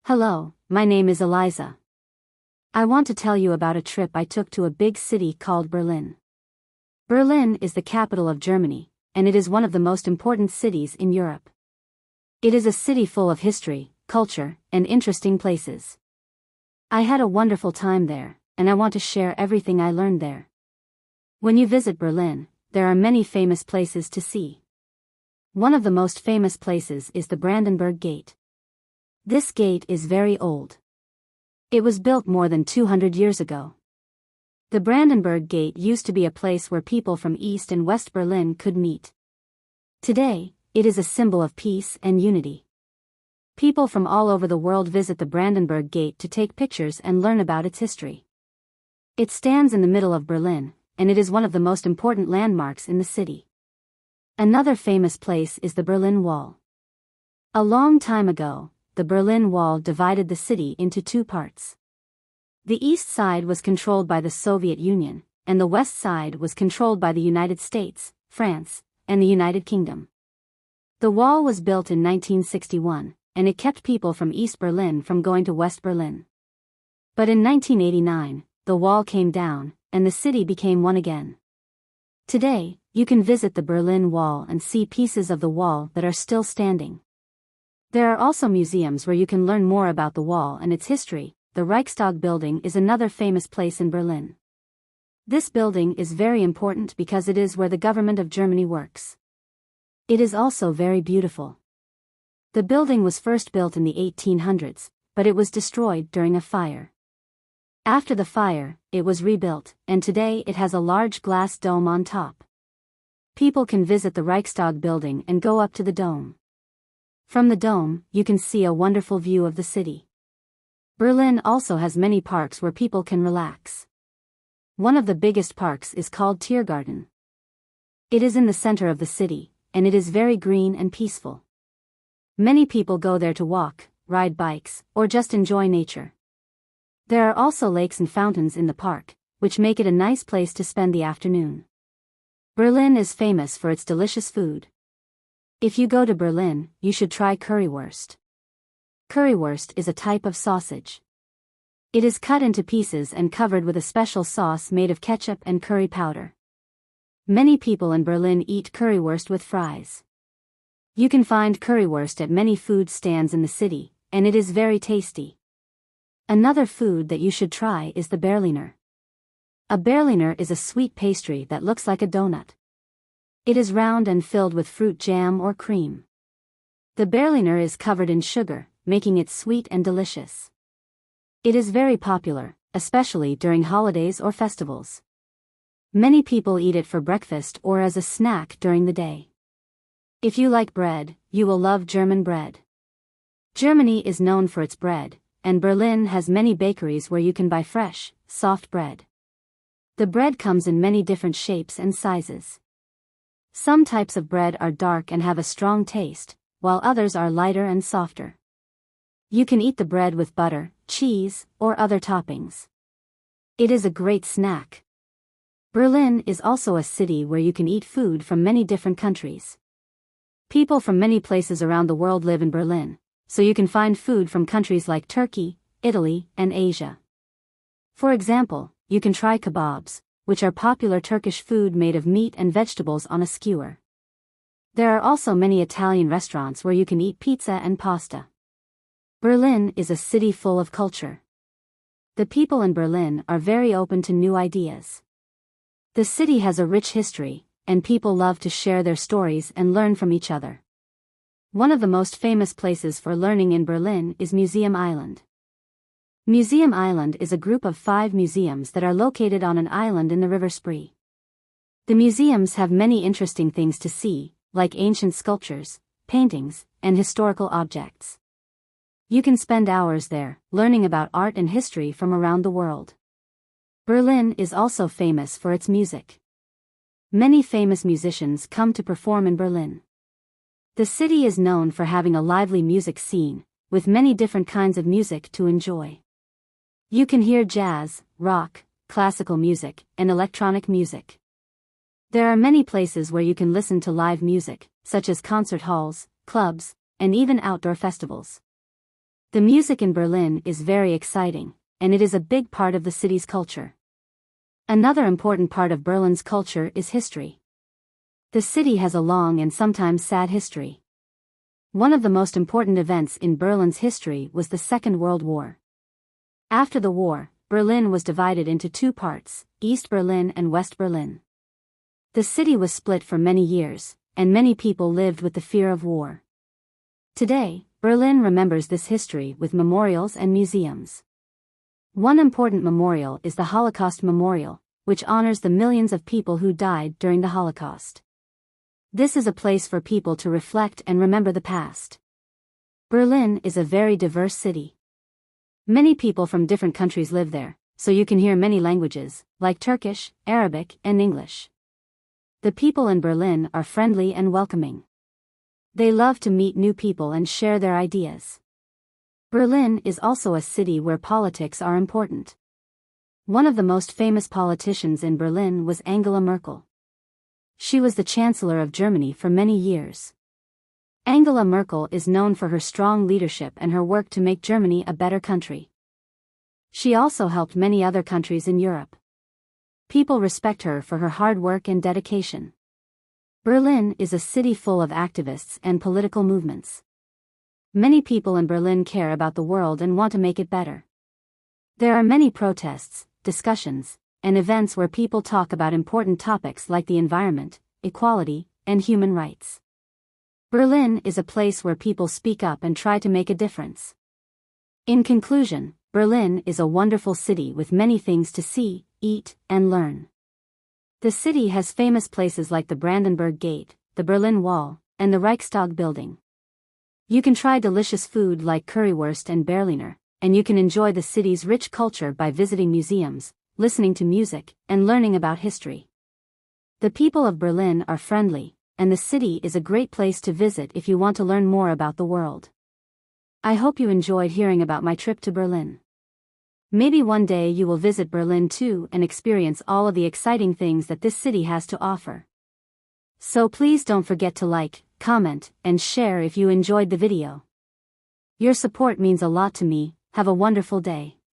Hello, my name is Eliza. I want to tell you about a trip I took to a big city called Berlin. Berlin is the capital of Germany, and it is one of the most important cities in Europe. It is a city full of history, culture, and interesting places. I had a wonderful time there, and I want to share everything I learned there. When you visit Berlin, there are many famous places to see. One of the most famous places is the Brandenburg Gate. This gate is very old. It was built more than 200 years ago. The Brandenburg Gate used to be a place where people from East and West Berlin could meet. Today, it is a symbol of peace and unity. People from all over the world visit the Brandenburg Gate to take pictures and learn about its history. It stands in the middle of Berlin, and it is one of the most important landmarks in the city. Another famous place is the Berlin Wall. A long time ago, the Berlin Wall divided the city into two parts. The east side was controlled by the Soviet Union, and the west side was controlled by the United States, France, and the United Kingdom. The wall was built in 1961, and it kept people from East Berlin from going to West Berlin. But in 1989, the wall came down, and the city became one again. Today, you can visit the Berlin Wall and see pieces of the wall that are still standing. There are also museums where you can learn more about the wall and its history. The Reichstag building is another famous place in Berlin. This building is very important because it is where the government of Germany works. It is also very beautiful. The building was first built in the 1800s, but it was destroyed during a fire. After the fire, it was rebuilt, and today it has a large glass dome on top. People can visit the Reichstag building and go up to the dome. From the dome, you can see a wonderful view of the city. Berlin also has many parks where people can relax. One of the biggest parks is called Tiergarten. It is in the center of the city, and it is very green and peaceful. Many people go there to walk, ride bikes, or just enjoy nature. There are also lakes and fountains in the park, which make it a nice place to spend the afternoon. Berlin is famous for its delicious food. If you go to Berlin, you should try currywurst. Currywurst is a type of sausage. It is cut into pieces and covered with a special sauce made of ketchup and curry powder. Many people in Berlin eat currywurst with fries. You can find currywurst at many food stands in the city, and it is very tasty. Another food that you should try is the Berliner. A Berliner is a sweet pastry that looks like a donut. It is round and filled with fruit jam or cream. The Berliner is covered in sugar, making it sweet and delicious. It is very popular, especially during holidays or festivals. Many people eat it for breakfast or as a snack during the day. If you like bread, you will love German bread. Germany is known for its bread, and Berlin has many bakeries where you can buy fresh, soft bread. The bread comes in many different shapes and sizes. Some types of bread are dark and have a strong taste, while others are lighter and softer. You can eat the bread with butter, cheese, or other toppings. It is a great snack. Berlin is also a city where you can eat food from many different countries. People from many places around the world live in Berlin, so you can find food from countries like Turkey, Italy, and Asia. For example, you can try kebabs, which are popular Turkish food made of meat and vegetables on a skewer. There are also many Italian restaurants where you can eat pizza and pasta. Berlin is a city full of culture. The people in Berlin are very open to new ideas. The city has a rich history, and people love to share their stories and learn from each other. One of the most famous places for learning in Berlin is Museum Island. Museum Island is a group of 5 museums that are located on an island in the River Spree. The museums have many interesting things to see, like ancient sculptures, paintings, and historical objects. You can spend hours there, learning about art and history from around the world. Berlin is also famous for its music. Many famous musicians come to perform in Berlin. The city is known for having a lively music scene, with many different kinds of music to enjoy. You can hear jazz, rock, classical music, and electronic music. There are many places where you can listen to live music, such as concert halls, clubs, and even outdoor festivals. The music in Berlin is very exciting, and it is a big part of the city's culture. Another important part of Berlin's culture is history. The city has a long and sometimes sad history. One of the most important events in Berlin's history was the Second World War. After the war, Berlin was divided into two parts, East Berlin and West Berlin. The city was split for many years, and many people lived with the fear of war. Today, Berlin remembers this history with memorials and museums. One important memorial is the Holocaust Memorial, which honors the millions of people who died during the Holocaust. This is a place for people to reflect and remember the past. Berlin is a very diverse city. Many people from different countries live there, so you can hear many languages, like Turkish, Arabic, and English. The people in Berlin are friendly and welcoming. They love to meet new people and share their ideas. Berlin is also a city where politics are important. One of the most famous politicians in Berlin was Angela Merkel. She was the Chancellor of Germany for many years. Angela Merkel is known for her strong leadership and her work to make Germany a better country. She also helped many other countries in Europe. People respect her for her hard work and dedication. Berlin is a city full of activists and political movements. Many people in Berlin care about the world and want to make it better. There are many protests, discussions, and events where people talk about important topics like the environment, equality, and human rights. Berlin is a place where people speak up and try to make a difference. In conclusion, Berlin is a wonderful city with many things to see, eat, and learn. The city has famous places like the Brandenburg Gate, the Berlin Wall, and the Reichstag building. You can try delicious food like currywurst and Berliner, and you can enjoy the city's rich culture by visiting museums, listening to music, and learning about history. The people of Berlin are friendly, and the city is a great place to visit if you want to learn more about the world. I hope you enjoyed hearing about my trip to Berlin. Maybe one day you will visit Berlin too and experience all of the exciting things that this city has to offer. So please don't forget to like, comment, and share if you enjoyed the video. Your support means a lot to me. Have a wonderful day.